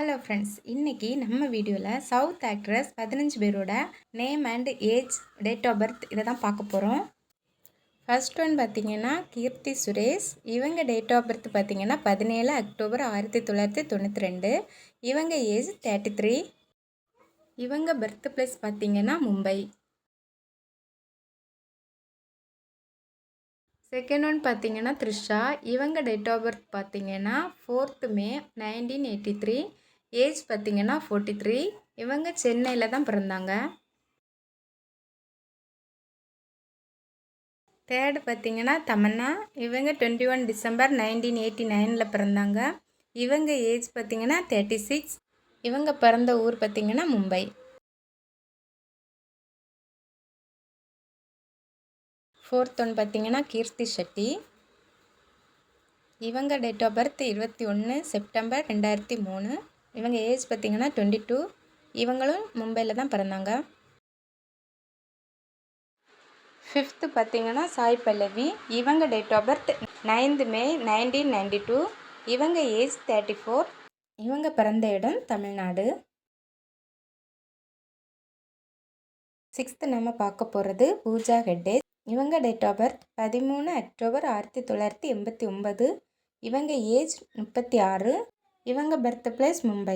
Hello friends, இன்றைக்கி நம்ம வீடியோவில் சவுத் ஆக்ட்ரஸ் 15 பேரோட name and age, date of birth இதை தான் பார்க்க போகிறோம். ஃபர்ஸ்ட் ஒன் பார்த்திங்கன்னா கீர்த்தி சுரேஷ். இவங்க டேட் ஆஃப் பர்த் பார்த்திங்கன்னா 17 அக்டோபர் 1992. இவங்க ஏஜ் 33. இவங்க பர்த் பிளேஸ் பார்த்திங்கன்னா மும்பை. செகண்ட் ஒன் பார்த்திங்கன்னா த்ரிஷா. இவங்க டேட் ஆஃப் பர்த் பார்த்திங்கன்னா 4th May 1983. ஏஜ் பார்த்திங்கன்னா 43. இவங்க சென்னையில் தான் பிறந்தாங்க. தேர்டு பார்த்திங்கன்னா தமன்னா. இவங்க 21 டிசம்பர் 1989 பிறந்தாங்க. இவங்க ஏஜ் பார்த்திங்கன்னா 36. இவங்க பிறந்த ஊர் பார்த்திங்கன்னா மும்பை. ஃபோர்த் ஒன் பார்த்திங்கன்னா கீர்த்தி ஷெட்டி. இவங்க டேட் ஆஃப் பர்த் 21 செப்டம்பர் 2003. இவங்க ஏஜ் பார்த்திங்கன்னா 22. இவங்களும் மும்பையில் தான் பிறந்தாங்க. ஃபிஃப்த்து பார்த்திங்கன்னா சாய் பல்லவி. இவங்க date of birth 9th May 1992. இவங்க ஏஜ் 34. இவங்க பிறந்த இடம் தமிழ்நாடு. சிக்ஸ்த்து நம்ம பார்க்க போகிறது பூஜா ஹெக்டே. இவங்க டேட் ஆஃப் பர்த் 13 அக்டோபர் 1989. இவங்க ஏஜ் 36. இவங்க birth place Mumbai.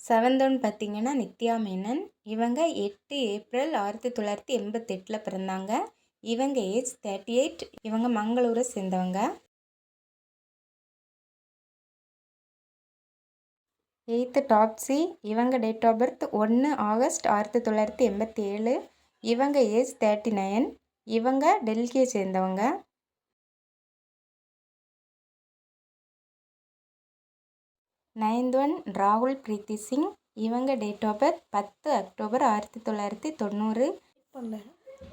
Seventh one பார்த்திங்கன்னா நித்யா மேனன். இவங்க 8 ஏப்ரல் 1988 பிறந்தாங்க. இவங்க ஏஜ் 38. இவங்க மங்களூரை சேர்ந்தவங்க. எயித்து டாப்ஸி. இவங்க டேட் ஆஃப் பர்த் 1 ஆகஸ்ட் 1987. இவங்க ஏஜ் 39. இவங்க டெல்லியை சேர்ந்தவங்க. நைன்த் ஒன் ராகுல் பிரீத்தி சிங். இவங்க டேட் ஆஃப் பர்த் 10 அக்டோபர் 1990.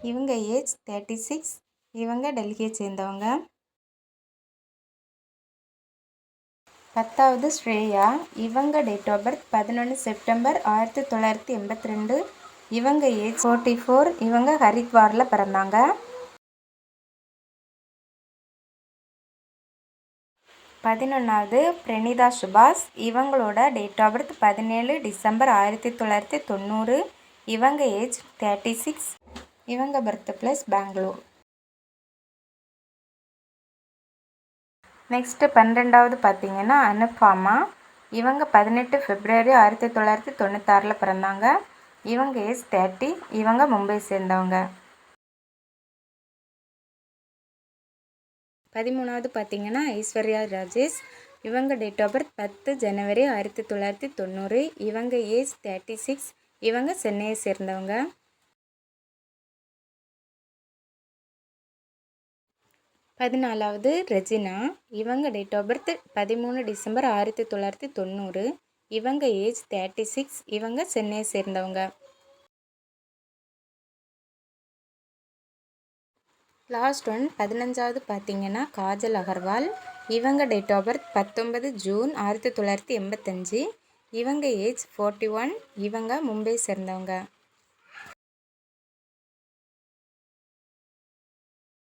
இவங்க ஏஜ் 36. இவங்க டெல்லியை சேர்ந்தவங்க. 10வது ஸ்ரேயா. இவங்க டேட் ஆஃப் பர்த் 11 செப்டம்பர் 1982. இவங்க ஏஜ் 44. இவங்க ஹரித்வாரில் பிறந்தாங்க. 11வது பிரணிதா சுபாஷ். இவங்களோட டேட் ஆஃப் பர்த் 17 டிசம்பர் 1990. இவங்க ஏஜ் 36. இவங்க பர்த் பிளேஸ் பெங்களூர். நெக்ஸ்ட்டு 12வது பார்த்திங்கன்னா அனுபாமா. இவங்க 18 பிப்ரவரி 1996 பிறந்தாங்க. இவங்க ஏஜ் 30. இவங்க மும்பை சேர்ந்தவங்க. 13வது பார்த்திங்கன்னா ஐஸ்வர்யா ராஜேஷ். இவங்க டேட் ஆஃப் பர்த் 10 ஜனவரி 1990. இவங்க ஏஜ் 36. இவங்க சென்னையை சேர்ந்தவங்க. 14வது ரெஜினா. இவங்க டேட் ஆஃப் பர்த் 13 டிசம்பர் 1990. இவங்க ஏஜ் 36. இவங்க சென்னையை சேர்ந்தவங்க. லாஸ்ட் ஒன் 15வது பார்த்திங்கன்னா காஜல் அகர்வால். இவங்க டேட் ஆஃப் பர்த் 19 ஜூன் 1985. இவங்க ஏஜ் 41. இவங்க மும்பை சேர்ந்தவங்க.